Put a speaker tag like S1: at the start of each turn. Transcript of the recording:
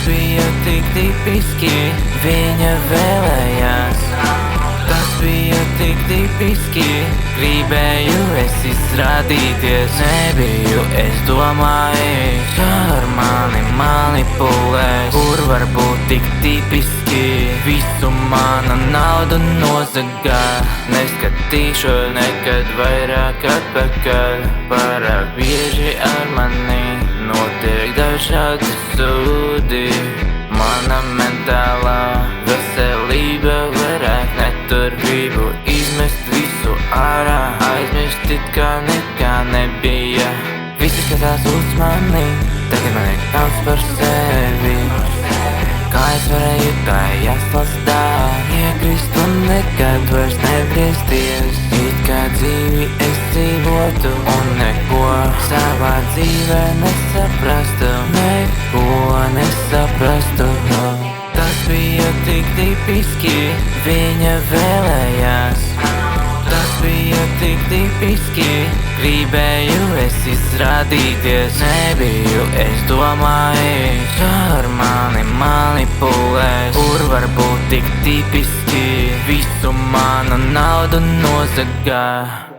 S1: bija tik tipiski, viņa vēlējās. Tas bija tik tipiski, gribēju es izrādīties. Nebiju es domājis, ka ar mani manipulēs. Kur var būt tik tipiski, visu mana nauda nozagā. Neskatīšu nekad vairāk atpakaļ, pārāk bieži ar mani notiek dažādi sūdi. Mana mentālā veselība vairāk netur, gribu izmest visu ārā, aizmirst it kā nekā nebija. Visi skatās uz mani, tagad man ir kauns par sevi. Kā es varēju tā jāslastā, iekrist un nekad vairs negriezties. It kā dzīvi es dzīvotu un neko savā dzīvē nesaprastu, neko nesaprastu. Tas bija tik tipiski, viņa vēlējās. Tas bija tik tipiski, gribēju es izrādīties. Nebiju es domājis, ka ar mani manipulēs. Kur var būt tik tipiski, visu mana nauda nozagā.